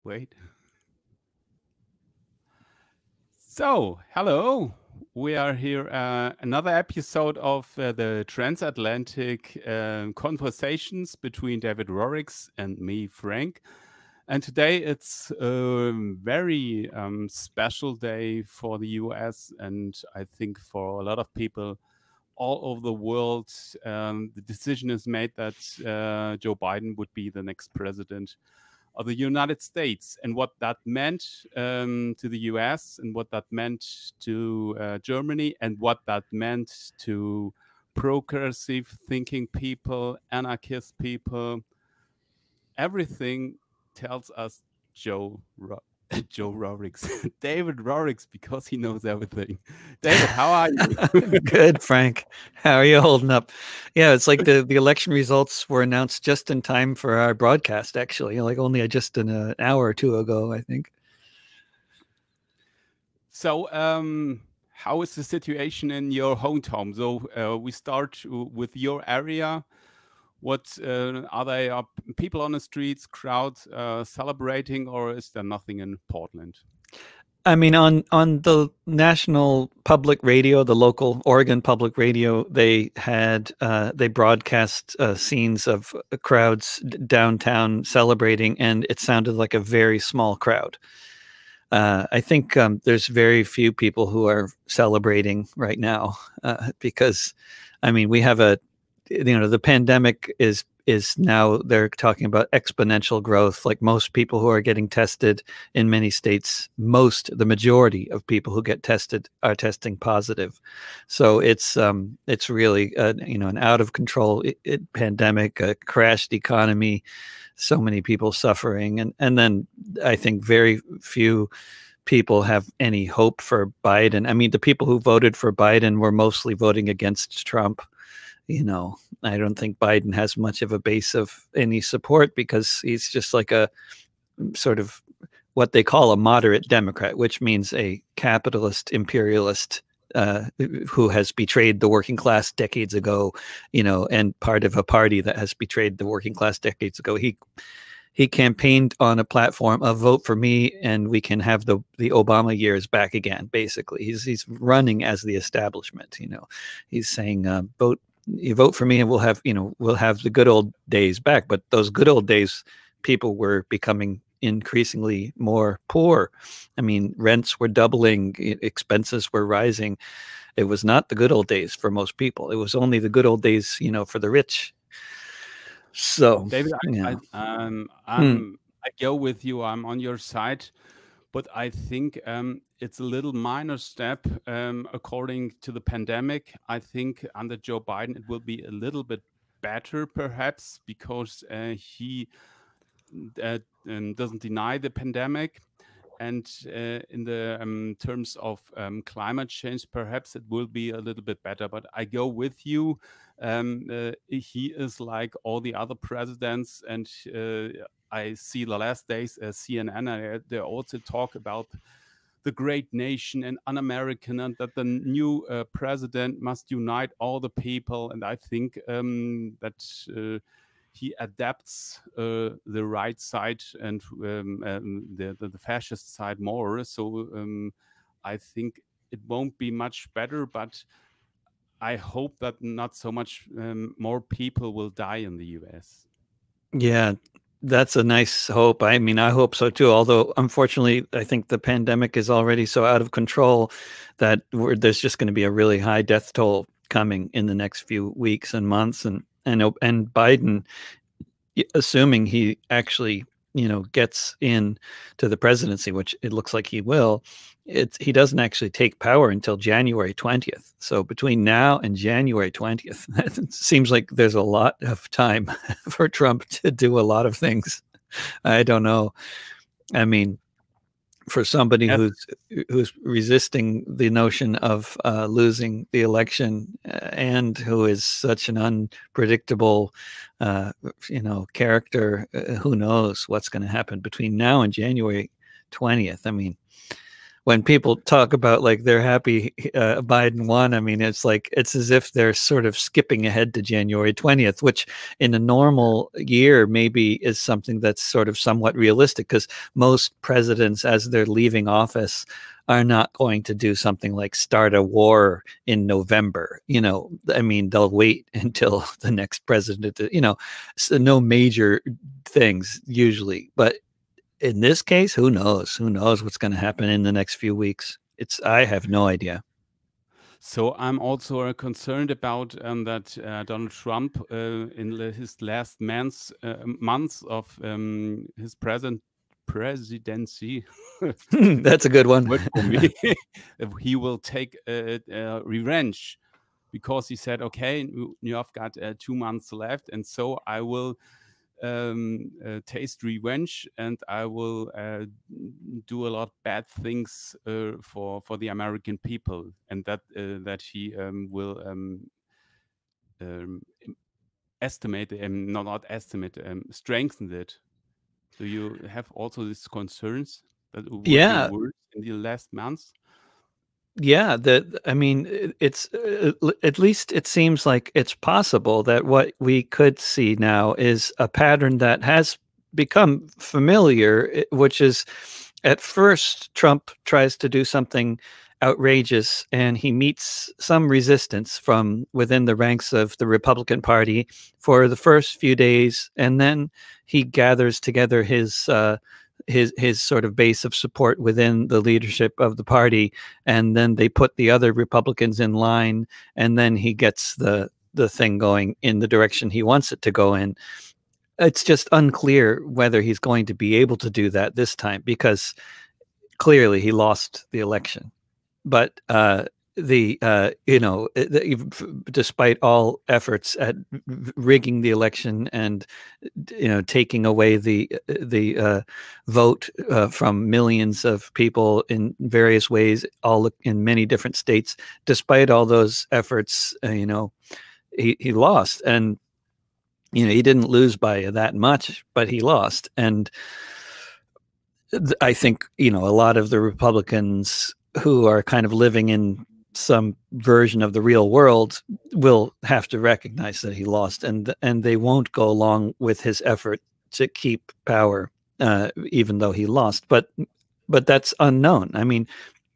Wait. So, hello. We are here, another episode of the Transatlantic Conversations between David Rovics and me, Frank. And today it's a very special day for the US, and I think for a lot of people all over the world. The decision is made that Joe Biden would be the next president of the United States, and what that meant to the US, and what that meant to Germany, and what that meant to progressive thinking people, anarchist people. Everything tells us Joe Joe Rovics, David Rovics, because he knows everything. David, how are you? Good, Frank. How are you holding up? Yeah, it's like the election results were announced just in time for our broadcast, actually, like only just an hour or two ago, I think. So, how is the situation in your hometown? So, we start with your area. What are there people on the streets, crowds celebrating, or is there nothing in Portland? I mean, on the national public radio, the local Oregon public radio, they had they broadcast scenes of crowds downtown celebrating, and it sounded like a very small crowd. I think there's very few people who are celebrating right now because, I mean, we have the pandemic is now they're talking about exponential growth. Like most people who are getting tested in many states, the majority of people who get tested are testing positive. So it's really an out of control pandemic, a crashed economy, so many people suffering, and then I think very few people have any hope for Biden. I mean, the people who voted for Biden were mostly voting against Trump. I don't think Biden has much of a base of any support because he's just like a sort of what they call a moderate Democrat, which means a capitalist imperialist who has betrayed the working class decades ago, and part of a party that has betrayed the working class decades ago. He campaigned on a platform of vote for me and we can have the Obama years back again. Basically, he's running as the establishment. He's saying you vote for me and we'll have the good old days back. But those good old days, people were becoming increasingly more poor. I mean, rents were doubling, expenses were rising. It was not the good old days for most people. It was only the good old days, for the rich. So, David, yeah. I go with you. I'm on your side, but I think it's a little minor step according to the pandemic. I think under Joe Biden, it will be a little bit better, perhaps, because he doesn't deny the pandemic. And in the terms of climate change, perhaps it will be a little bit better. But I go with you. He is like all the other presidents, and I see the last days CNN, they also talk about the great nation and un-American, and that the new president must unite all the people. And I think that he adapts the right side and the fascist side more. So I think it won't be much better, but I hope that not so much more people will die in the US. Yeah, that's a nice hope. I mean, I hope so too. Although, unfortunately, I think the pandemic is already so out of control that there's just going to be a really high death toll coming in the next few weeks and months. And Biden, assuming he actually gets in to the presidency, which it looks like he will, he doesn't actually take power until January 20th. So between now and January 20th, it seems like there's a lot of time for Trump to do a lot of things. I don't know. I mean, for somebody who's resisting the notion of losing the election and who is such an unpredictable, character, who knows what's going to happen between now and January 20th? I mean, when people talk about like they're happy Biden won, I mean, it's like it's as if they're sort of skipping ahead to January 20th, which in a normal year maybe is something that's sort of somewhat realistic, because most presidents, as they're leaving office, are not going to do something like start a war in November. I mean, they'll wait until the next president, so no major things usually. But in this case, who knows? Who knows what's going to happen in the next few weeks? I have no idea. So I'm also concerned about that Donald Trump, in his last months of his presidency, That's a good one. word for me, he will take revenge, because he said, okay, New York got 2 months left, and so I will taste revenge, and I will do a lot of bad things for the American people, and that he will estimate, not estimate, strengthen it. Do you have also these concerns that would be Yeah. worse in the last months? Yeah, I mean, it's at least it seems like it's possible that what we could see now is a pattern that has become familiar, which is at first Trump tries to do something outrageous and he meets some resistance from within the ranks of the Republican Party for the first few days, and then he gathers together his sort of base of support within the leadership of the party, and then they put the other Republicans in line, and then he gets the thing going in the direction he wants it to go in. It's just unclear whether he's going to be able to do that this time, because clearly he lost the election. But despite all efforts at rigging the election and taking away the vote from millions of people in various ways, all in many different states, despite all those efforts, he lost. And he didn't lose by that much, but he lost. And I think a lot of the Republicans who are kind of living in some version of the real world will have to recognize that he lost, and they won't go along with his effort to keep power, even though he lost. But that's unknown. I mean,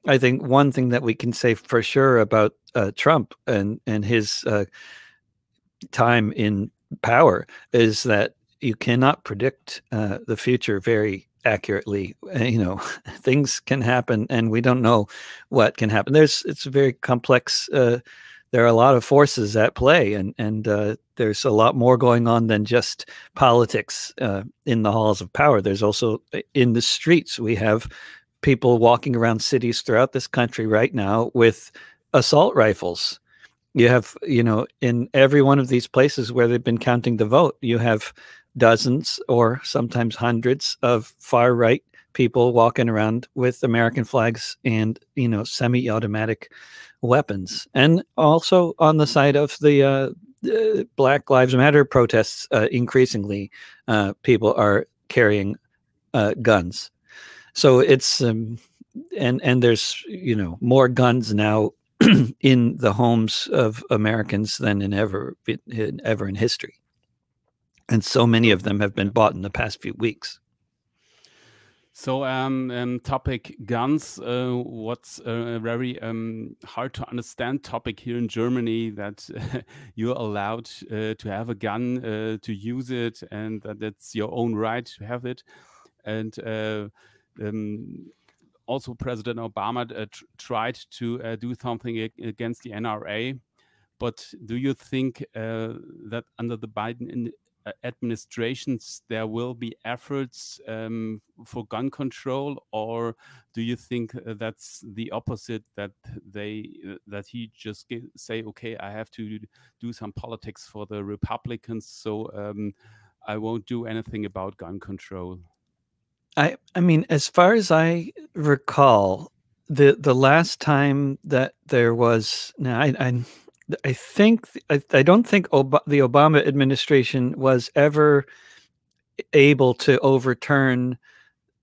I think one thing that we can say for sure about Trump and his time in power is that you cannot predict the future very accurately. Things can happen, and we don't know what can happen. It's very complex. There are a lot of forces at play, and there's a lot more going on than just politics in the halls of power. There's also in the streets. We have people walking around cities throughout this country right now with assault rifles. You have, in every one of these places where they've been counting the vote, you have dozens or sometimes hundreds of far right people walking around with American flags and, semi-automatic weapons. And also on the side of the Black Lives Matter protests, increasingly people are carrying guns. So it's and there's more guns now in the homes of Americans than ever in history. And so many of them have been bought in the past few weeks. So, topic guns. What's a very hard to understand topic here in Germany, that you're allowed to have a gun, to use it, and that it's your own right to have it. And also, President Obama tried to do something against the NRA. But do you think that under the Biden administrations there will be efforts for gun control, or do you think that's the opposite, that he just say, okay, I have to do some politics for the Republicans, so I won't do anything about gun control? I mean, as far as I recall, the last time that there was, now I think I don't think the Obama administration was ever able to overturn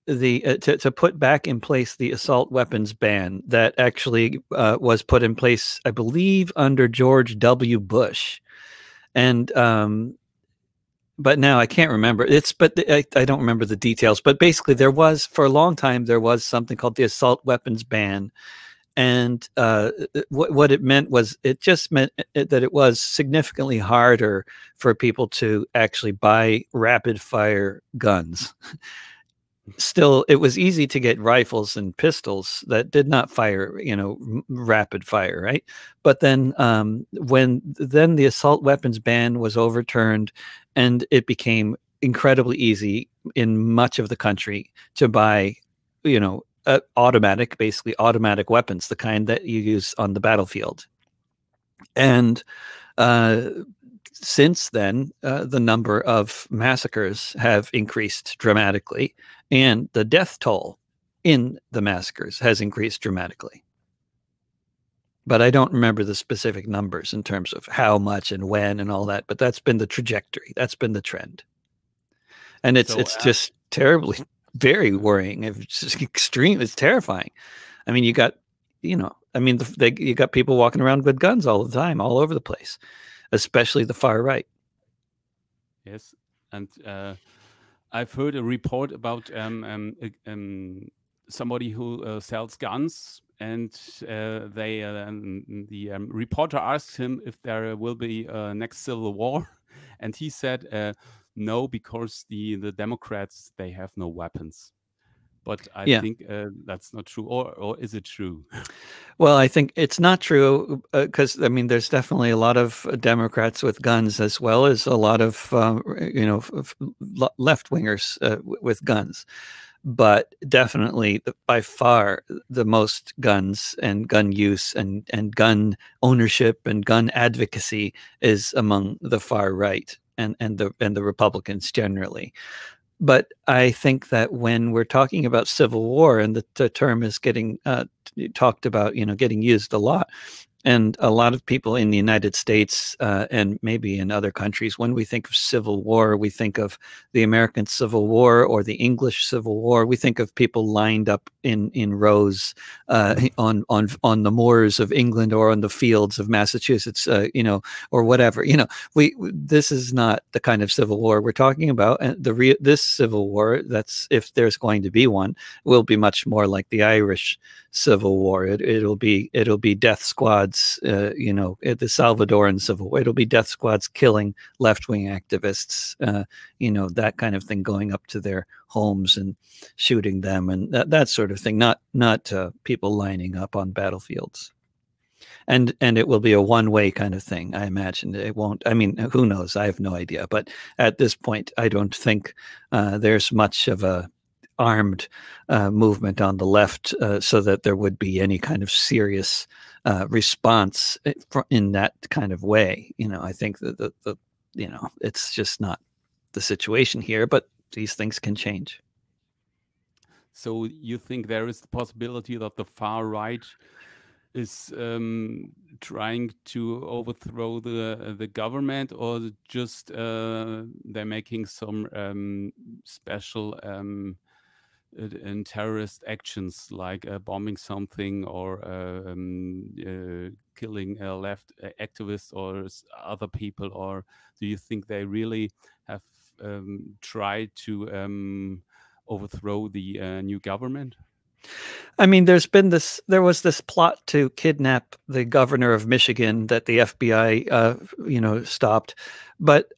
to put back in place the assault weapons ban that actually was put in place, I believe, under George W. Bush, and but now I can't remember. I don't remember the details. But basically, there was for a long time there was something called the assault weapons ban, and what it meant was it just meant that it was significantly harder for people to actually buy rapid fire guns. Still, it was easy to get rifles and pistols that did not fire, rapid fire, right? But then when the assault weapons ban was overturned, and it became incredibly easy in much of the country to buy, basically automatic weapons, the kind that you use on the battlefield. And since then, the number of massacres have increased dramatically, and the death toll in the massacres has increased dramatically. But I don't remember the specific numbers in terms of how much and when and all that, but that's been the trajectory. That's been the trend. And it's just terribly, very worrying. It's just extreme. It's terrifying. I mean, you got people walking around with guns all the time, all over the place, especially the far right. Yes, and I've heard a report about somebody who sells guns, and the reporter asked him if there will be a next civil war, and he said no, because the Democrats, they have no weapons. But I think that's not true, or is it true? Well, I think it's not true because there's definitely a lot of Democrats with guns, as well as a lot of left wingers with guns. But definitely, by far, the most guns and gun use and gun ownership and gun advocacy is among the far right and the Republicans generally. But I think that when we're talking about civil war, and the term is getting talked about, getting used a lot, and a lot of people in the United States and maybe in other countries, when we think of civil war, we think of the American Civil War or the English Civil War. We think of people lined up in rows on the moors of England or on the fields of Massachusetts, or whatever. This is not the kind of civil war we're talking about. And this civil war, that's, if there's going to be one, will be much more like the Irish Civil War. It'll be death squads, the Salvadoran Civil War. It'll be death squads killing left-wing activists, that kind of thing, going up to their homes and shooting them, and that sort of thing. Not people lining up on battlefields. And it will be a one-way kind of thing, I imagine. It won't. I mean, who knows? I have no idea. But at this point, I don't think there's much of a armed movement on the left, so that there would be any kind of serious response in that kind of way. I think that it's just not the situation here, but these things can change. So you think there is the possibility that the far right is trying to overthrow the government, or just they're making some special in terrorist actions, like bombing something, or killing left activists or other people? Or do you think they really have tried to overthrow the new government? I mean, there was this plot to kidnap the governor of Michigan that the FBI, stopped. But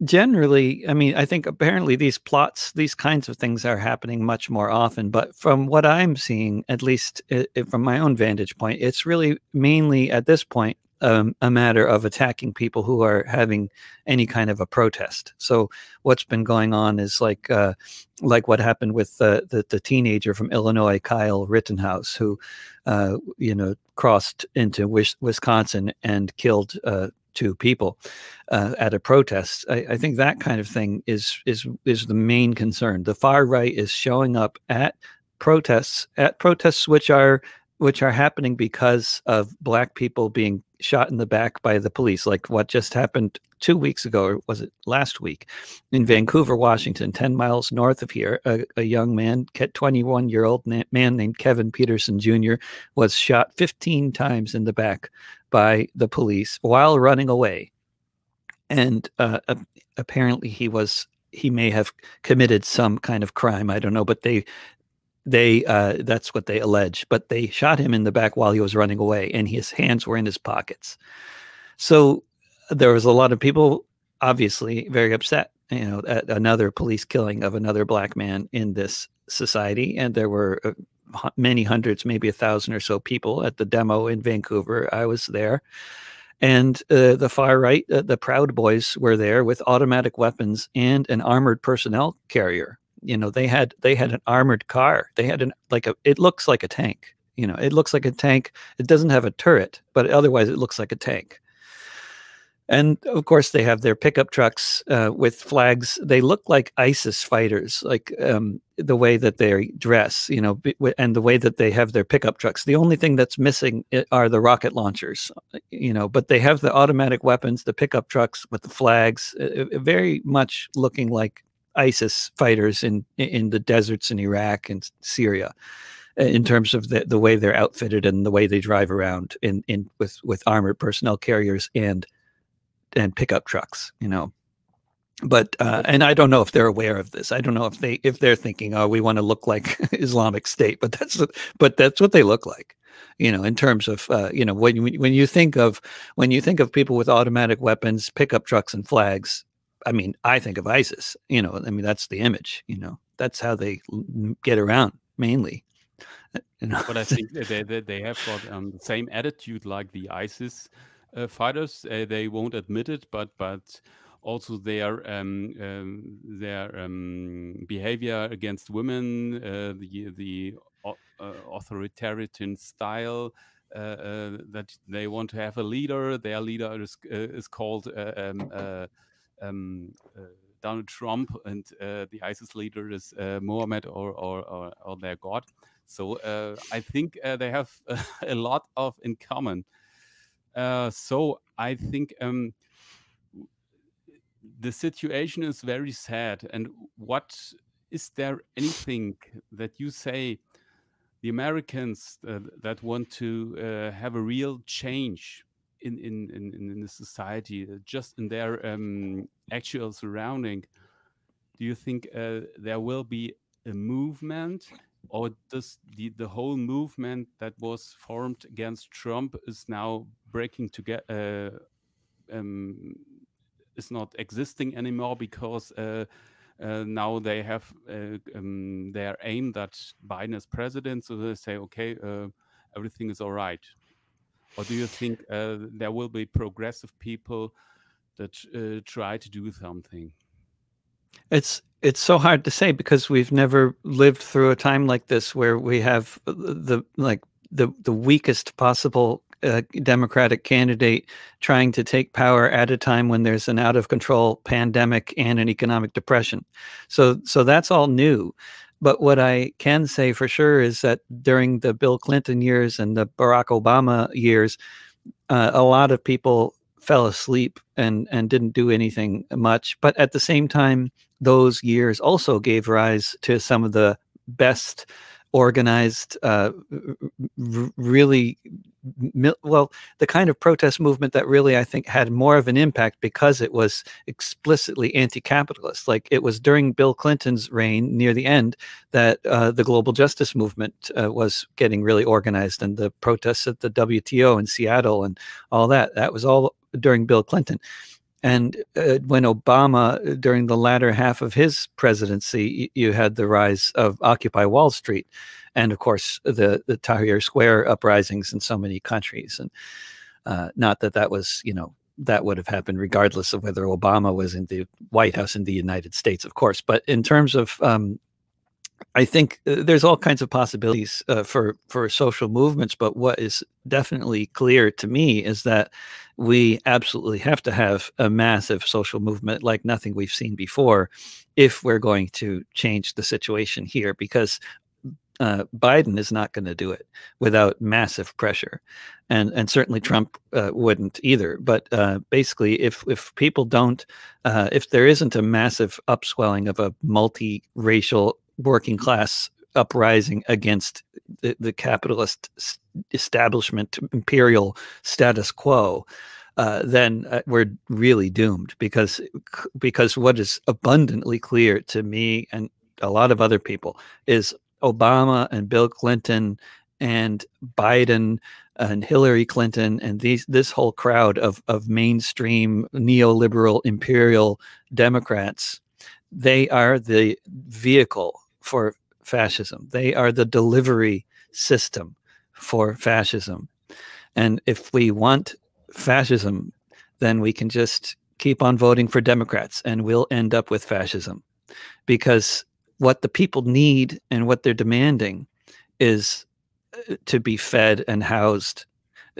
generally, I mean, I think apparently these kinds of things are happening much more often. But from what I'm seeing, at least from my own vantage point, it's really mainly at this point a matter of attacking people who are having any kind of a protest. So what's been going on is like what happened with the teenager from Illinois, Kyle Rittenhouse, who crossed into Wisconsin and killed 2 people at a protest. I think that kind of thing is the main concern. The far right is showing up at protests which are which are happening because of Black people being shot in the back by the police, like what just happened 2 weeks ago, or was it last week, in Vancouver, Washington, 10 miles north of here. A young man, 21-year-old man named Kevin Peterson Jr., was shot 15 times in the back by the police while running away. And apparently he may have committed some kind of crime. I don't know, but that's what they allege. But they shot him in the back while he was running away, and his hands were in his pockets. So there was a lot of people obviously very upset, at another police killing of another Black man in this society. And there were many hundreds, maybe 1,000 or so people at the demo in Vancouver. I was there. And the far right, the Proud Boys, were there with automatic weapons and an armored personnel carrier. They had an armored car. They had it looks like a tank. It looks like a tank. It doesn't have a turret, but otherwise it looks like a tank. And of course, they have their pickup trucks with flags. They look like ISIS fighters, like the way that they dress, and the way that they have their pickup trucks. The only thing that's missing are the rocket launchers, but they have the automatic weapons, the pickup trucks with the flags, very much looking like ISIS fighters in the deserts in Iraq and Syria, in terms of the way they're outfitted and the way they drive around with armored personnel carriers and pickup trucks, but and I don't know if they're aware of this. I don't know if they're thinking, oh, we want to look like Islamic State, but that's what they look like, in terms of when you think of people with automatic weapons, pickup trucks, and flags. I mean, I think of ISIS. That's the image. That's how they get around mainly. But I think they have got the same attitude like the ISIS fighters. They won't admit it, but also their behavior against women, the authoritarian style, that they want to have a leader. Their leader is called Donald Trump, and the ISIS leader is Mohammed or their god. So I think they have a lot of in common. So I think the situation is very sad. And is there anything that you say the Americans that want to have a real change in the society, just in their actual surrounding? Do you think there will be a movement, or does the whole movement that was formed against Trump is now breaking together? Is not existing anymore because now they have their aim that Biden is president, so they say, okay, everything is all right? Or do you think there will be progressive people that try to do something? It's so hard to say because we've never lived through a time like this where we have the weakest possible Democratic candidate trying to take power at a time when there's an out of control pandemic and an economic depression. So that's all new. But what I can say for sure is that during the Bill Clinton years and the Barack Obama years, a lot of people fell asleep and didn't do anything much. But at the same time, those years also gave rise to some of the best organized, really, well, the kind of protest movement that really, I think, had more of an impact because it was explicitly anti-capitalist. Like, it was during Bill Clinton's reign near the end that the global justice movement was getting really organized, and the protests at the WTO in Seattle and all that. That was all during Bill Clinton. And when Obama, during the latter half of his presidency, you had the rise of Occupy Wall Street, and of course the Tahrir Square uprisings in so many countries. And not that was, that would have happened regardless of whether Obama was in the White House in the United States, of course. But in terms of I think there's all kinds of possibilities for social movements, but what is definitely clear to me is that we absolutely have to have a massive social movement like nothing we've seen before if we're going to change the situation here, because Biden is not going to do it without massive pressure, and certainly Trump wouldn't either. But basically, if people don't, if there isn't a massive upswelling of a multiracial working class uprising against the capitalist establishment, imperial status quo, then we're really doomed, because what is abundantly clear to me and a lot of other people is Obama and Bill Clinton and Biden and Hillary Clinton and this whole crowd of mainstream neoliberal imperial Democrats, they are the vehicle for fascism. They are the delivery system for fascism. And if we want fascism, then we can just keep on voting for Democrats and we'll end up with fascism. Because what the people need and what they're demanding is to be fed and housed.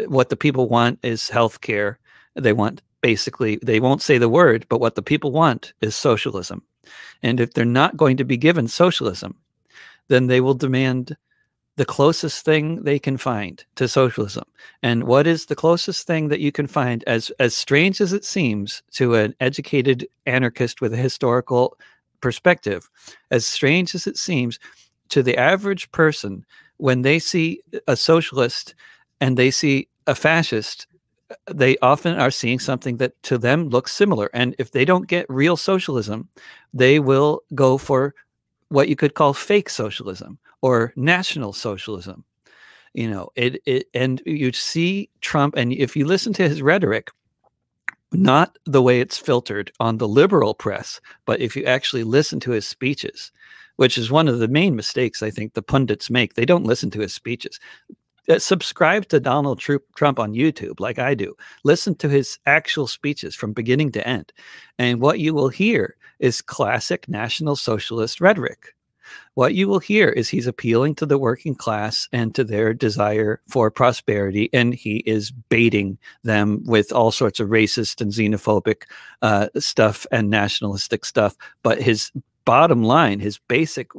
What the people want is health care. They want, basically, they won't say the word, but what the people want is socialism. And if they're not going to be given socialism, then they will demand the closest thing they can find to socialism. And what is the closest thing that you can find, as strange as it seems to an educated anarchist with a historical perspective, as strange as it seems to the average person, when they see a socialist and they see a fascist, they often are seeing something that to them looks similar. And if they don't get real socialism, they will go for what you could call fake socialism or national socialism. You know, and you see Trump, and if you listen to his rhetoric, not the way it's filtered on the liberal press, but if you actually listen to his speeches, which is one of the main mistakes I think the pundits make, they don't listen to his speeches. Subscribe to Donald Trump on YouTube like I do. Listen to his actual speeches from beginning to end. And what you will hear is classic National Socialist rhetoric. What you will hear is he's appealing to the working class and to their desire for prosperity, and he is baiting them with all sorts of racist and xenophobic stuff and nationalistic stuff. But his bottom line, his basic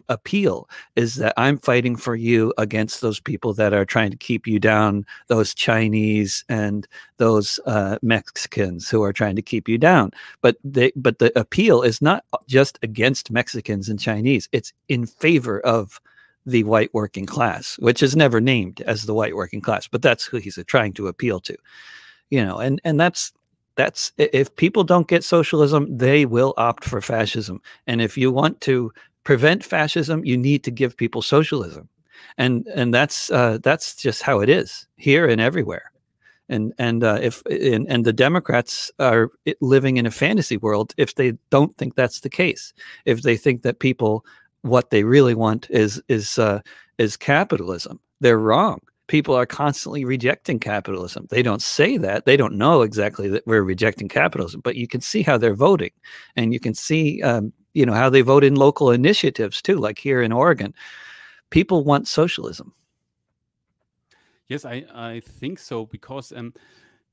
appeal is that I'm fighting for you against those people that are trying to keep you down, those Chinese and those Mexicans who are trying to keep you down. But the appeal is not just against Mexicans and Chinese. It's in favor of the white working class, which is never named as the white working class, but that's who he's trying to appeal to. You know, and that's if people don't get socialism, they will opt for fascism. And if you want to prevent fascism, you need to give people socialism. And that's just how it is here and everywhere. And the Democrats are living in a fantasy world if they don't think that's the case. If they think that people, what they really want is capitalism, they're wrong. People are constantly rejecting capitalism. They don't say that. They don't know exactly that we're rejecting capitalism, but you can see how they're voting, and you can see, you know, how they vote in local initiatives too, like here in Oregon. People want socialism. Yes, I think so, because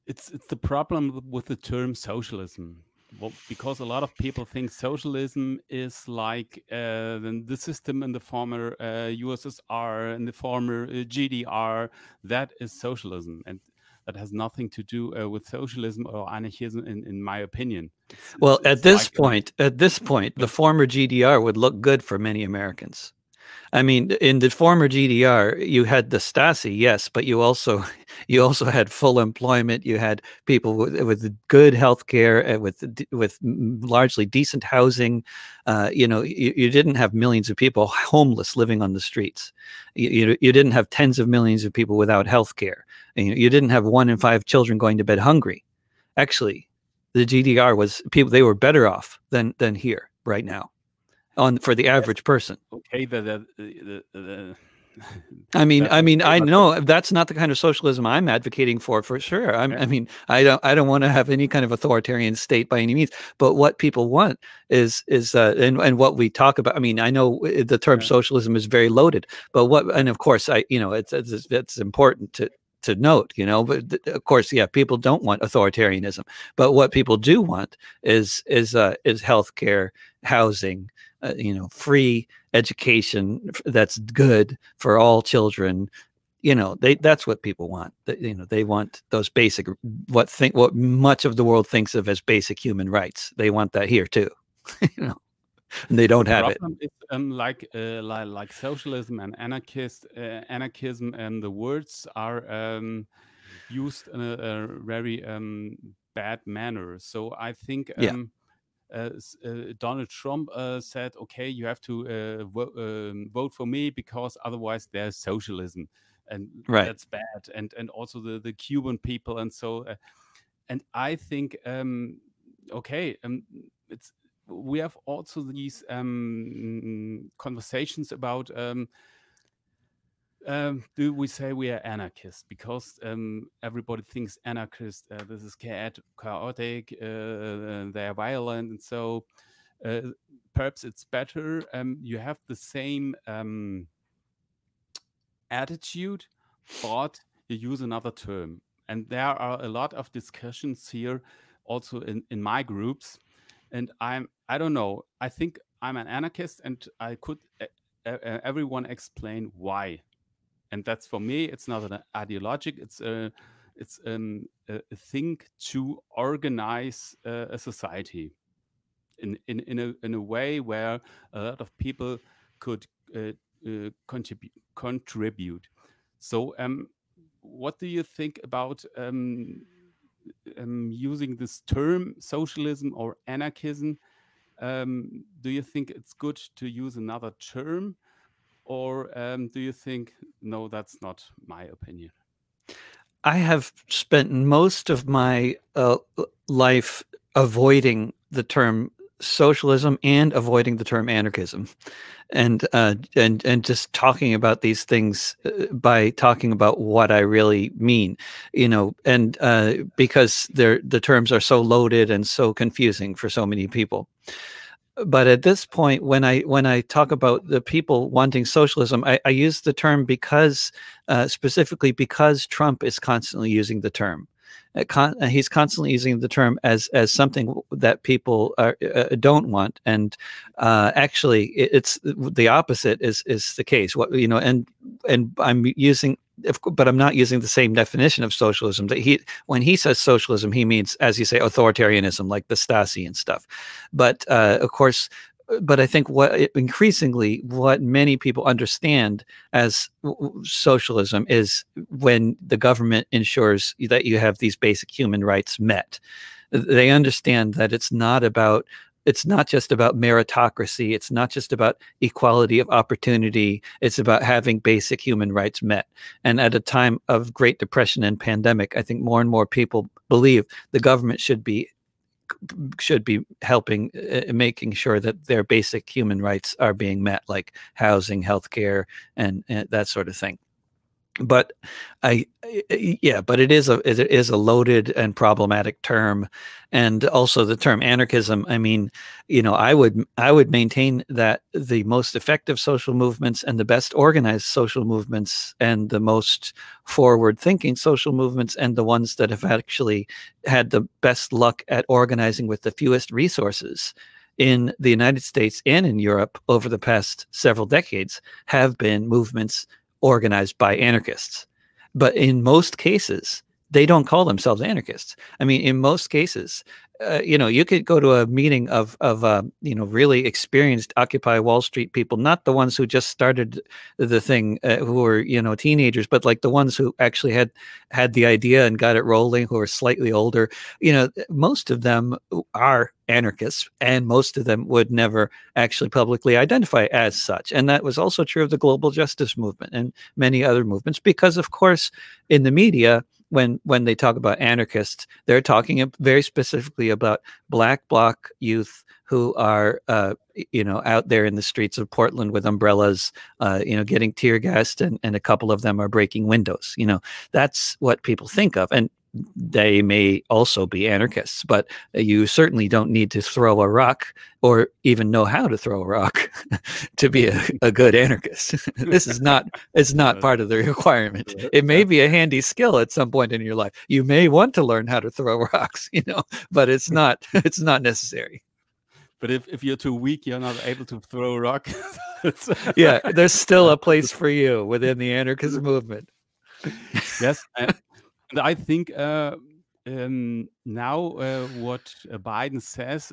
it's the problem with the term socialism. Well, because a lot of people think socialism is like the system in the former USSR and the former GDR. That is socialism, and that has nothing to do with socialism or anarchism, in my opinion. Well, at this point, the former GDR would look good for many Americans. I mean, in the former GDR, you had the Stasi, yes, but you also had full employment. You had people with good health care and with largely decent housing. You know, you didn't have millions of people homeless living on the streets. You didn't have tens of millions of people without health care. You didn't have 1 in 5 children going to bed hungry. Actually, the GDR was people; they were better off than here right now. For the average person. Okay, I mean, I know that's not the kind of socialism I'm advocating for sure. I mean, I don't want to have any kind of authoritarian state by any means. But what people want is and what we talk about. I mean, I know the term socialism is very loaded, but and of course, it's important to note, you know, but of course, yeah, people don't want authoritarianism, but what people do want is healthcare, housing, you know, free education that's good for all children. That's what people want. They want those basic, what much of the world thinks of as basic human rights. They want that here too. And they don't have it. The problem is like socialism and anarchism, and the words are used in a very bad manner. So I think Donald Trump said, okay, you have to vote for me because otherwise there's socialism, and that's bad. And also the Cuban people, and so and I think okay, we have also these conversations about do we say we are anarchists because everybody thinks anarchist, this is chaotic, they are violent, and so perhaps it's better you have the same attitude, but you use another term. And there are a lot of discussions here also in my groups. And I don't know, I think I'm an anarchist, and I could everyone explain why. And that's, for me, it's not an ideologic, it's a thing to organize a society in a way where a lot of people could contribute. So what do you think about using this term socialism or anarchism? Do you think it's good to use another term, or do you think, no, that's not my opinion? I have spent most of my life avoiding the term socialism and avoiding the term anarchism, and just talking about these things by talking about what I really mean, and because the terms are so loaded and so confusing for so many people. But at this point, when I talk about the people wanting socialism, I use the term because specifically because Trump is constantly using the term. He's constantly using the term as something that people don't want, and actually, it's the opposite is the case. And I'm using. But I'm not using the same definition of socialism. That when he says socialism, he means, as you say, authoritarianism, like the Stasi and stuff. But of course, but I think increasingly what many people understand as socialism is when the government ensures that you have these basic human rights met. They understand that it's not just about meritocracy. It's not just about equality of opportunity. It's about having basic human rights met. And at a time of Great Depression and pandemic, I think more and more people believe the government should be helping, making sure that their basic human rights are being met, like housing, healthcare, and that sort of thing. But but it is a loaded and problematic term. And also the term anarchism, I mean, I would maintain that the most effective social movements and the best organized social movements and the most forward thinking social movements and the ones that have actually had the best luck at organizing with the fewest resources in the United States and in Europe over the past several decades have been movements organized by anarchists. But in most cases, they don't call themselves anarchists. I mean, in most cases, you could go to a meeting of really experienced Occupy Wall Street people, not the ones who just started the thing, who were teenagers, but like the ones who actually had the idea and got it rolling, who are slightly older. Most of them are anarchists, and most of them would never actually publicly identify as such. And that was also true of the global justice movement and many other movements, because of course in the media, when they talk about anarchists, they're talking very specifically about Black bloc youth who are out there in the streets of Portland with umbrellas, getting tear gassed, and a couple of them are breaking windows. That's what people think of. And they may also be anarchists, but you certainly don't need to throw a rock or even know how to throw a rock to be a good anarchist. It's not part of the requirement. It may be a handy skill at some point in your life. You may want to learn how to throw rocks, but it's not necessary. But if you're too weak, you're not able to throw a rock. Yeah, there's still a place for you within the anarchist movement. Yes, and I think now what Biden says,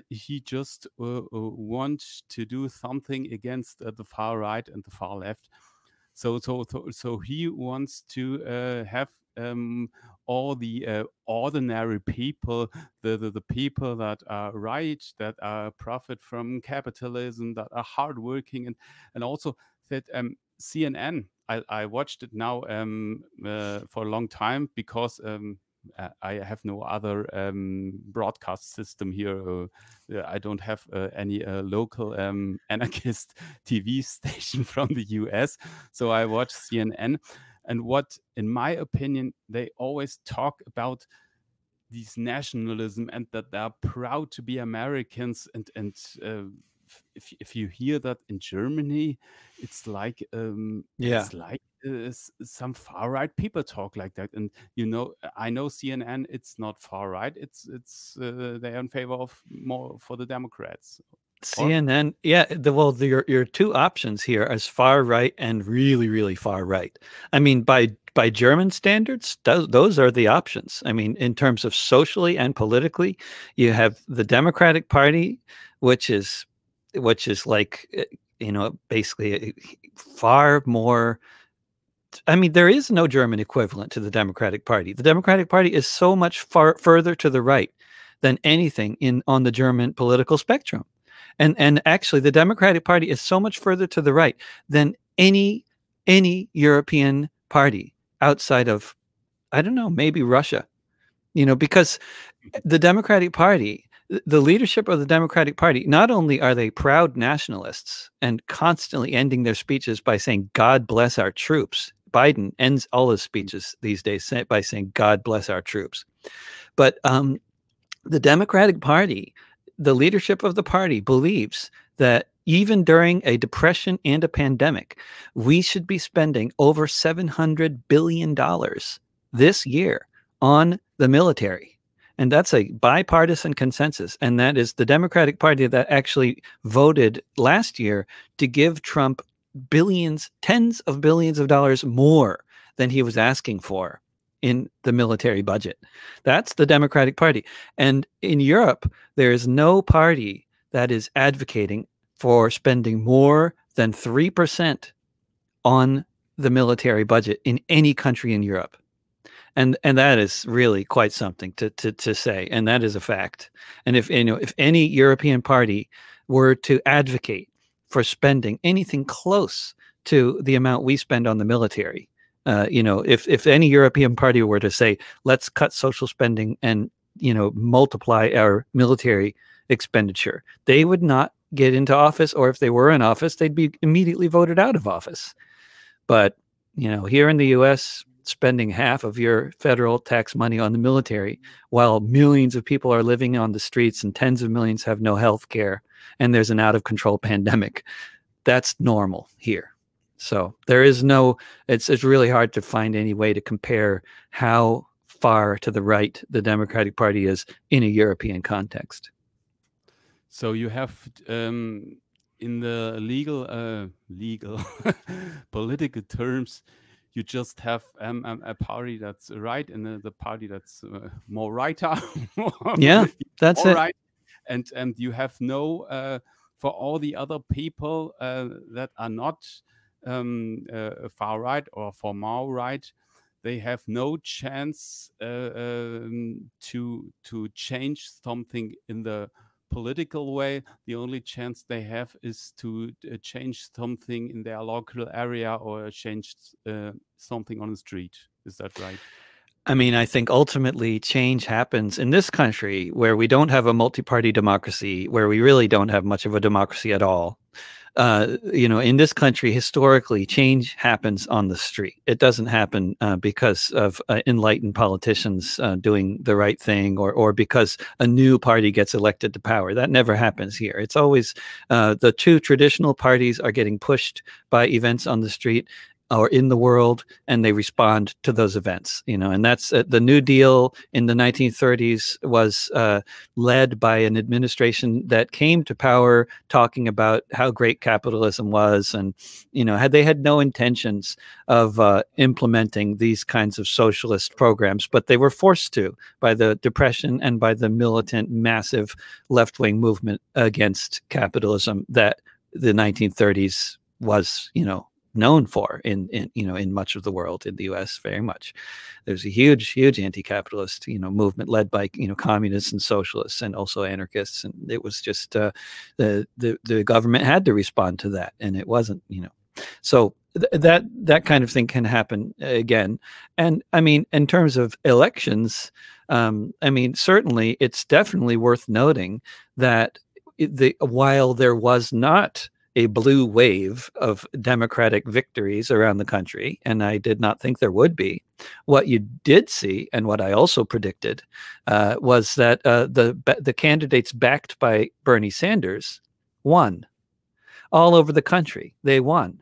he just wants to do something against the far right and the far left. So he wants to have all the ordinary people, the people that are right, that profit from capitalism, that are hardworking, and also that CNN. I watched it now for a long time because I have no other broadcast system here. I don't have any local anarchist TV station from the US, so I watch CNN. And what, in my opinion, they always talk about these nationalism and that they are proud to be Americans. And if you hear that in Germany, it's like some far right people talk like that. And I know CNN. It's not far right. It's they're in favor of more for the Democrats. CNN, yeah. Your two options here is far right and really, really far right. I mean, by German standards, those are the options. I mean, in terms of socially and politically, you have the Democratic Party, which is like, basically far more. I mean, there is no German equivalent to the Democratic Party. The Democratic Party is so much further to the right than anything on the German political spectrum. And actually, the Democratic Party is so much further to the right than any European party outside of, I don't know, maybe Russia, because the Democratic Party, the leadership of the Democratic Party, not only are they proud nationalists and constantly ending their speeches by saying, "God bless our troops." Biden ends all his speeches these days by saying, "God bless our troops." But the Democratic Party, the leadership of the party believes that even during a depression and a pandemic, we should be spending over $700 billion this year on the military. And that's a bipartisan consensus. And that is the Democratic Party that actually voted last year to give Trump billions, tens of billions of dollars more than he was asking for in the military budget. That's the Democratic Party. And in Europe, there is no party that is advocating for spending more than 3% on the military budget in any country in Europe. And that is really quite something to say. And that is a fact. And if any European party were to advocate for spending anything close to the amount we spend on the military, if any European party were to say, let's cut social spending and, multiply our military expenditure, they would not get into office, or if they were in office, they'd be immediately voted out of office. But, here in the US, spending half of your federal tax money on the military while millions of people are living on the streets and tens of millions have no health care and there's an out of control pandemic, that's normal here. So there is it's really hard to find any way to compare how far to the right the Democratic Party is in a European context. So you have in the legal political terms, you just have a party that's right and the party that's more righter. Yeah, that's it. Right. And you have no for all the other people that are not far right or for more right, they have no chance to change something in the political way. The only chance they have is to change something in their local area or change something on the street. Is that right? I mean, I think ultimately change happens in this country where we don't have a multi-party democracy, where we really don't have much of a democracy at all. In this country, historically, change happens on the street. It doesn't happen because of enlightened politicians doing the right thing or because a new party gets elected to power. That never happens here. It's always the two traditional parties are getting pushed by events on the street. or in the world, and they respond to those events. And that's the New Deal in the 1930s was led by an administration that came to power talking about how great capitalism was, and they had no intentions of implementing these kinds of socialist programs, but they were forced to by the Depression and by the militant, massive left-wing movement against capitalism that the 1930s was, known for in much of the world. In the US, very much there's a huge anti-capitalist movement led by communists and socialists and also anarchists, and it was just the government had to respond to that, and it wasn't so that kind of thing can happen again. And I mean, in terms of elections, I mean, certainly it's definitely worth noting that while there was not a blue wave of Democratic victories around the country, and I did not think there would be, what you did see, and what I also predicted, was that the candidates backed by Bernie Sanders won all over the country. They won.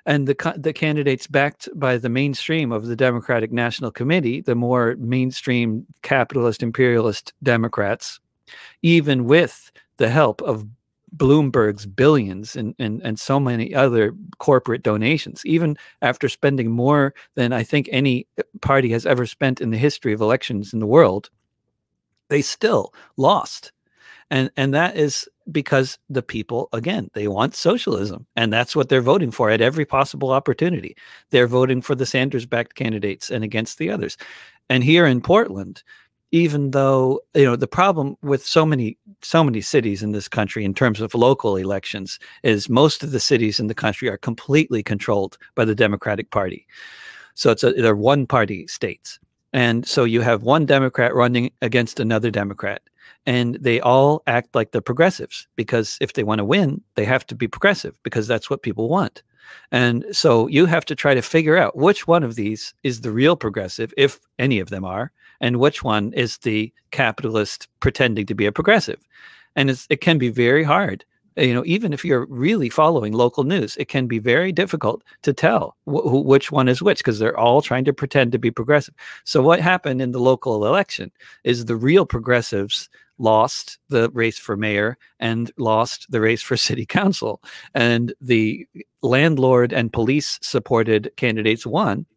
And the candidates backed by the mainstream of the Democratic National Committee, the more mainstream capitalist imperialist Democrats, even with the help of Bloomberg's billions and so many other corporate donations, even after spending more than I think any party has ever spent in the history of elections in the world, they still lost. And that is because the people, again, they want socialism, and that's what they're voting for at every possible opportunity. They're voting for the Sanders-backed candidates and against the others. And here in Portland, even though the problem with so many cities in this country in terms of local elections is most of the cities in the country are completely controlled by the Democratic Party. So they're one-party states, and so you have one Democrat running against another Democrat, and they all act like the progressives, because if they want to win, they have to be progressive, because that's what people want. And so you have to try to figure out which one of these is the real progressive, if any of them are, and which one is the capitalist pretending to be a progressive. And it can be very hard. Even if you're really following local news, it can be very difficult to tell which one is which, because they're all trying to pretend to be progressive. So what happened in the local election is the real progressives lost the race for mayor and lost the race for city council, and the landlord and police supported candidates won.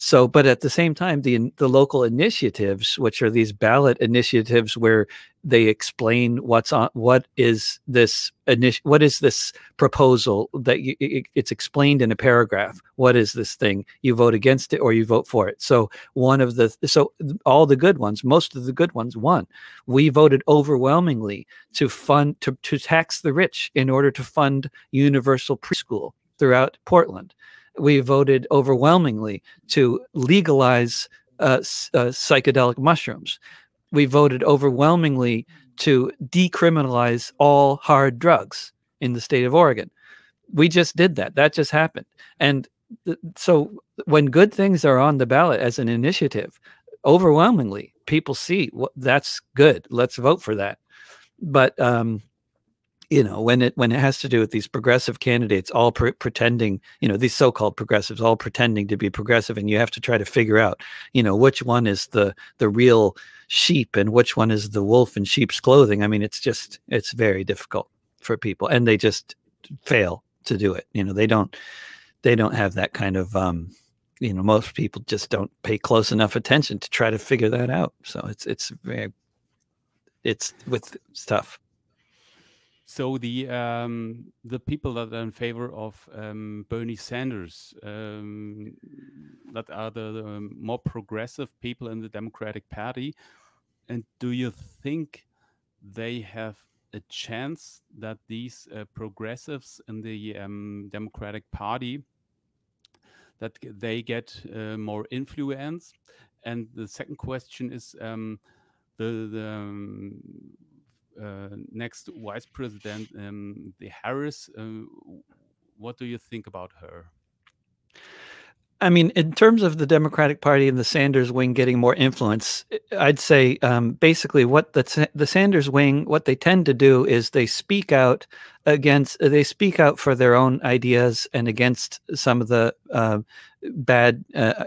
So, but at the same time, the local initiatives, which are these ballot initiatives where they explain what is this proposal that it's explained in a paragraph. What is this thing? You vote against it or you vote for it. So all the good ones, most of the good ones won. We voted overwhelmingly to tax the rich in order to fund universal preschool throughout Portland. We voted overwhelmingly to legalize psychedelic mushrooms. We voted overwhelmingly to decriminalize all hard drugs in the state of Oregon. We just did that. That just happened. And so when good things are on the ballot as an initiative, overwhelmingly people see that's good. Let's vote for that. But when it has to do with these progressive candidates all pretending, these so-called progressives all pretending to be progressive, and you have to try to figure out, which one is the real sheep and which one is the wolf in sheep's clothing. I mean, it's very difficult for people, and they just fail to do it. They don't have that kind of, most people just don't pay close enough attention to try to figure that out. So it's tough. So the people that are in favor of Bernie Sanders, that are the more progressive people in the Democratic Party, and do you think they have a chance that these progressives in the Democratic Party, that they get more influence? And the second question is the next vice president, the Harris. What do you think about her? I mean, in terms of the Democratic Party and the Sanders wing getting more influence, I'd say basically what the Sanders wing, what they tend to do is they speak out for their own ideas and against some of the bad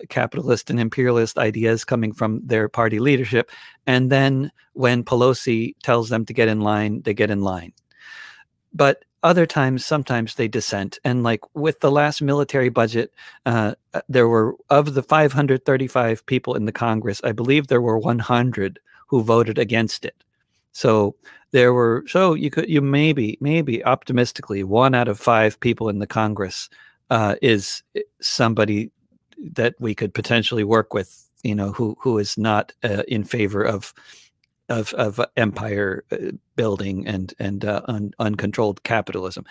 capitalist and imperialist ideas coming from their party leadership. And then when Pelosi tells them to get in line, they get in line. But other times, sometimes they dissent. And like with the last military budget, there were, of the 535 people in the Congress, I believe there were 100 who voted against it. So you maybe optimistically 1 out of 5 people in the Congress is somebody that we could potentially work with, who is not in favor of empire building and uncontrolled capitalism.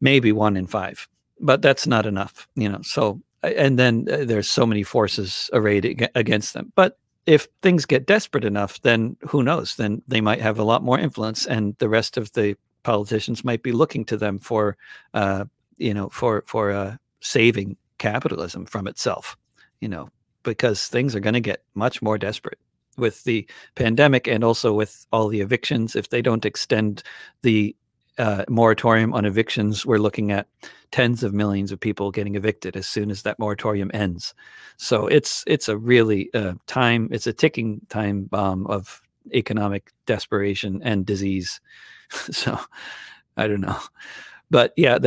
Maybe 1 in 5, but that's not enough, So, and then there's so many forces arrayed against them. But if things get desperate enough, then who knows? Then they might have a lot more influence, and the rest of the politicians might be looking to them for saving capitalism from itself, because things are going to get much more desperate with the pandemic and also with all the evictions. If they don't extend the moratorium on evictions, we're looking at tens of millions of people getting evicted as soon as that moratorium ends. So it's a really it's a ticking time bomb of economic desperation and disease. So I don't know, but yeah,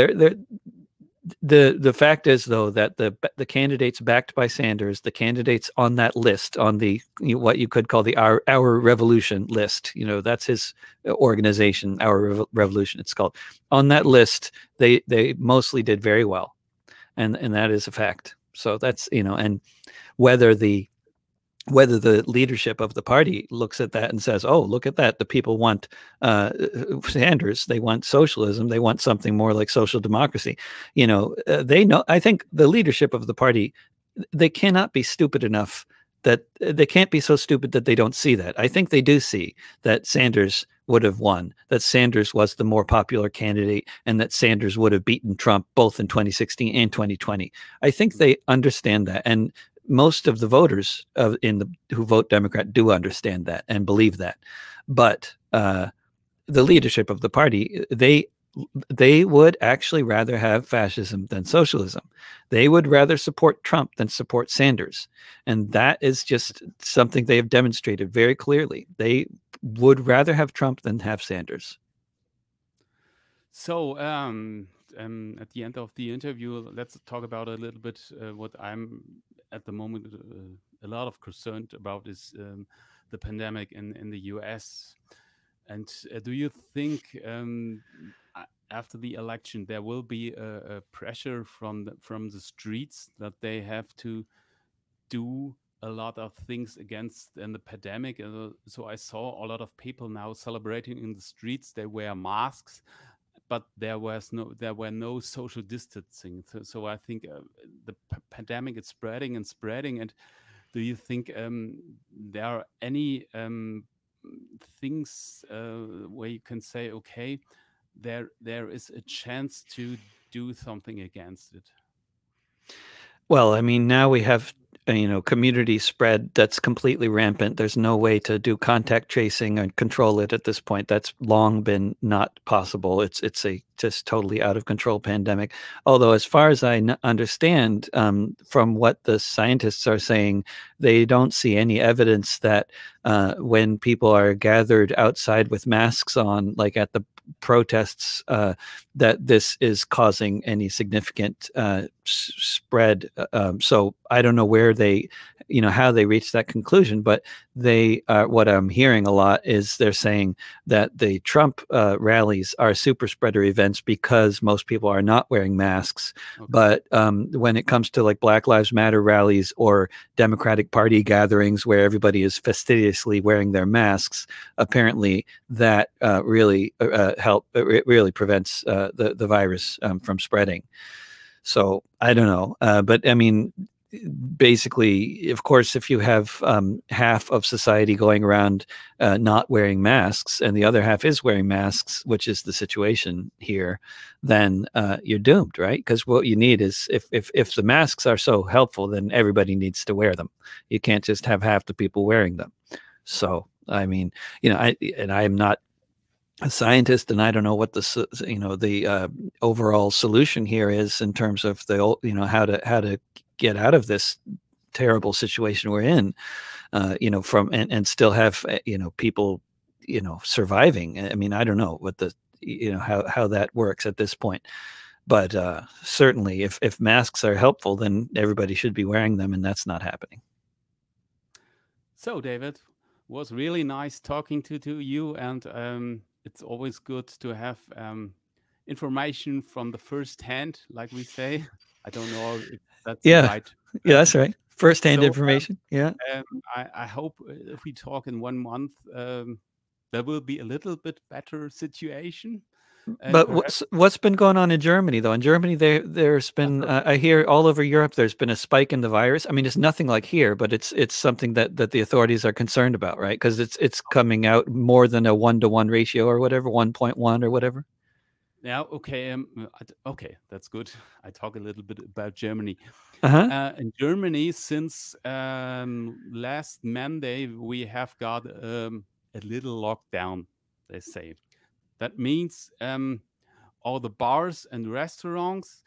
the fact is, though, that the candidates backed by Sanders, the candidates on that list, on the what you could call the Our Revolution list, that's his organization, Our Revolution, it's called. On that list, they mostly did very well, and that is a fact. So that's and whether the leadership of the party looks at that and says, oh, look at that, the people want Sanders, they want socialism, they want something more like social democracy. They know, I think the leadership of the party, they cannot be stupid enough that they can't be so stupid that they don't see that. I think they do see that Sanders would have won, that Sanders was the more popular candidate, and that Sanders would have beaten Trump both in 2016 and 2020. I think they understand that. And most of the voters who vote Democrat do understand that and believe that. But the leadership of the party, they would actually rather have fascism than socialism. They would rather support Trump than support Sanders. And that is just something they have demonstrated very clearly. They would rather have Trump than have Sanders. So at the end of the interview, let's talk about a little bit what I'm at the moment a lot of concerned about is the pandemic in the US. And do you think after the election there will be a pressure from the streets that they have to do a lot of things against the pandemic? So I saw a lot of people now celebrating in the streets. They wear masks, but there were no social distancing. So I think the pandemic is spreading and spreading. And do you think there are any things where you can say, okay, there is a chance to do something against it? Well, I mean, now we have community spread that's completely rampant. There's no way to do contact tracing and control it at this point. That's long been not possible. It's a just totally out of control pandemic. Although, as far as I understand, from what the scientists are saying, they don't see any evidence that when people are gathered outside with masks on, like at the protests, that this is causing any significant spread. So I don't know where how they reached that conclusion, but what I'm hearing a lot is they're saying that the Trump rallies are super spreader events because most people are not wearing masks. Okay. But when it comes to like Black Lives Matter rallies or Democratic Party gatherings where everybody is fastidiously wearing their masks, apparently that really prevents the virus from spreading. So I don't know, but I mean, basically, of course, if you have half of society going around not wearing masks and the other half is wearing masks, which is the situation here, then you're doomed, right? Because what you need is if the masks are so helpful, then everybody needs to wear them. You can't just have half the people wearing them. So, I mean, I am not a scientist, and I don't know what the overall solution here is in terms of how to get out of this terrible situation we're in, from and still have people surviving. I mean, I don't know what the how that works at this point, but certainly if masks are helpful, then everybody should be wearing them, and that's not happening. So, David, was really nice talking to you, and it's always good to have information from the first hand, like we say. I don't know if that's the right. Yeah, that's right. First-hand So, information. Yeah. I hope if we talk in 1 month, there will be a little bit better situation. And But perhaps what's been going on in Germany, though? In Germany, there's been I hear all over Europe there's been a spike in the virus. I mean, it's nothing like here, but it's something that the authorities are concerned about, right? Because it's coming out more than a 1-to-1 ratio or whatever, 1.1 or whatever. yeah, okay, okay, that's good. I talk a little bit about Germany. In Germany, since last Monday, we have got a little lockdown, they say. That means all the bars and restaurants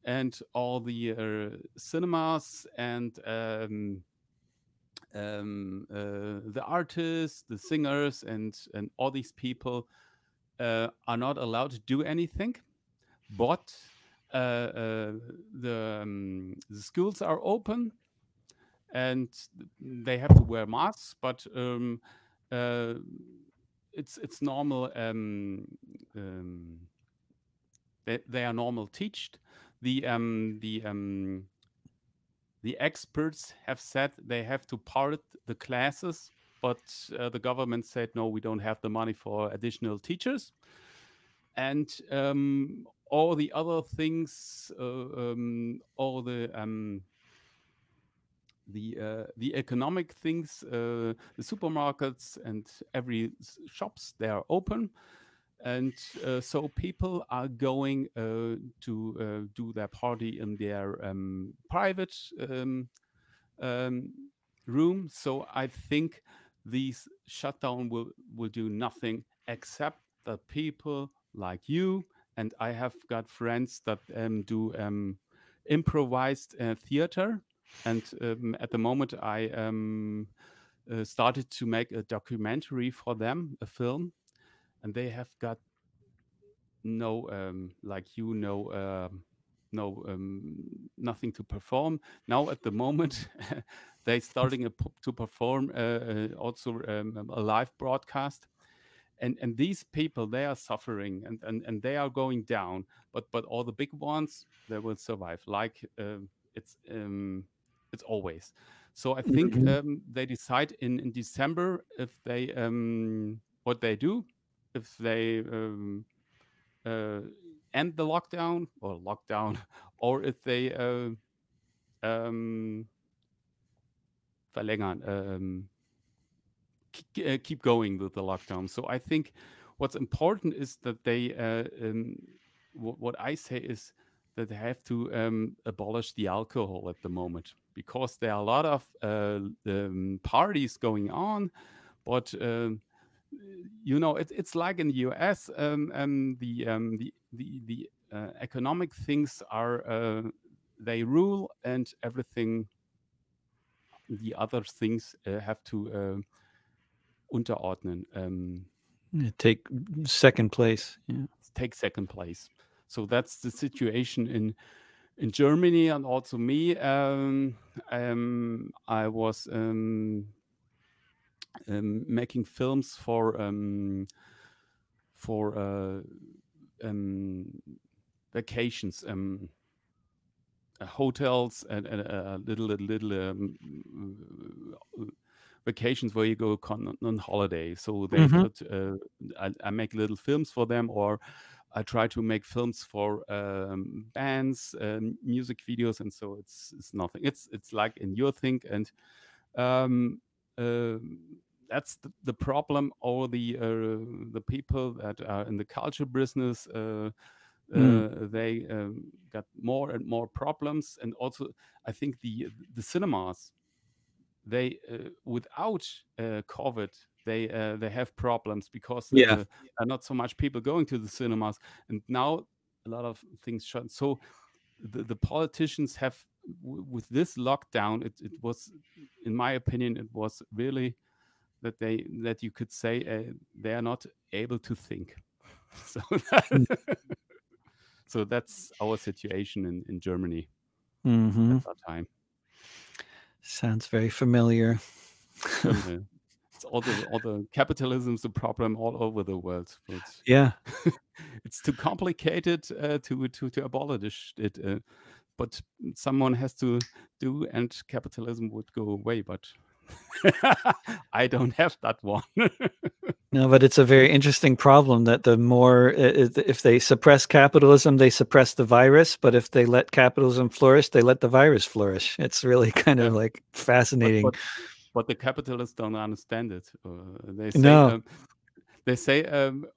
and all the cinemas and the artists, the singers, and all these people are not allowed to do anything. But the schools are open and they have to wear masks, but it's normal. They are normal teached. The experts have said they have to part the classes, but the government said no, we don't have the money for additional teachers. And all the other things, all the economic things, the supermarkets and every shops, they are open, and so people are going to do their party in their private room. So I think these shutdown will do nothing except that people like you and I have got friends that do improvised theater, and at the moment I started to make a documentary for them, a film, and they have got no like you know no nothing to perform now at the moment. They starting to perform also a live broadcast, and these people, they are suffering, and they are going down, but all the big ones, they will survive, like it's always. So I think they decide in December if they what they do, if they end the lockdown or if they verlängern, keep going with the lockdown. So I think what's important is that they what I say is that they have to abolish the alcohol at the moment, because there are a lot of parties going on, but it's like in the US, the economic things are they rule, and everything the other things have to unterordnen. Take second place. Yeah. Take second place. So that's the situation in Germany, and also me. I was making films for vacations, hotels and little vacations where you go on holiday. So they could I make little films for them, or I try to make films for bands, music videos, and so it's nothing. It's like in your thing, and um, uh, that's the problem. All the people that are in the culture business, they got more and more problems, and also I think the cinemas, they without COVID, they have problems because Yeah. are not so much people going to the cinemas, and now a lot of things shut. So the politicians have with this lockdown, it was, in my opinion, it was really that you could say they are not able to think. So so that's our situation in Germany Mm-hmm. at that time. Sounds very familiar. It's all the capitalism's a problem all over the world, but Yeah. it's too complicated to abolish it. But someone has to do, and capitalism would go away. But I don't have that one. No, but it's a very interesting problem that the more, if they suppress capitalism, they suppress the virus. But if they let capitalism flourish, they let the virus flourish. It's really kind of like but fascinating. but the capitalists don't understand it. No. They say,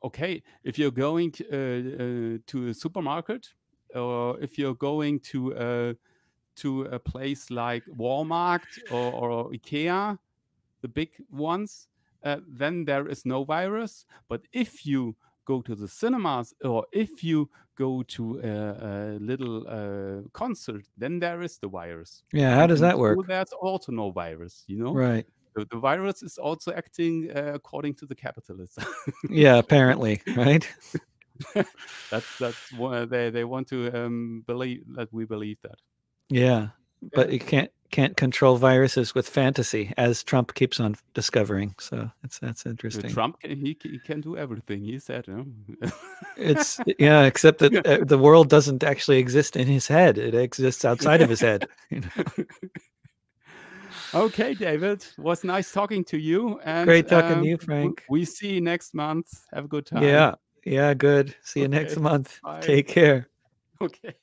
okay, if you're going to a supermarket, or if you're going to a place like Walmart or IKEA, the big ones, then there is no virus. But if you go to the cinemas, or if you go to a little concert, then there is the virus. Yeah. But How does in that school, work? there's also no virus, you know? Right. The virus is also acting according to the capitalists. Yeah. Apparently. Right. That's why they want to believe that we believe that. Yeah. But Yeah. you can't control viruses with fantasy, as Trump keeps on discovering. So that's interesting. Trump he can do everything. He said, It's except that the world doesn't actually exist in his head. It exists outside of his head. You know? Okay, David, was nice talking to you, and Great talking to you, Frank. we see you next month. Have a good time. Yeah. Good. See you next Okay, month. bye. Take care. Okay.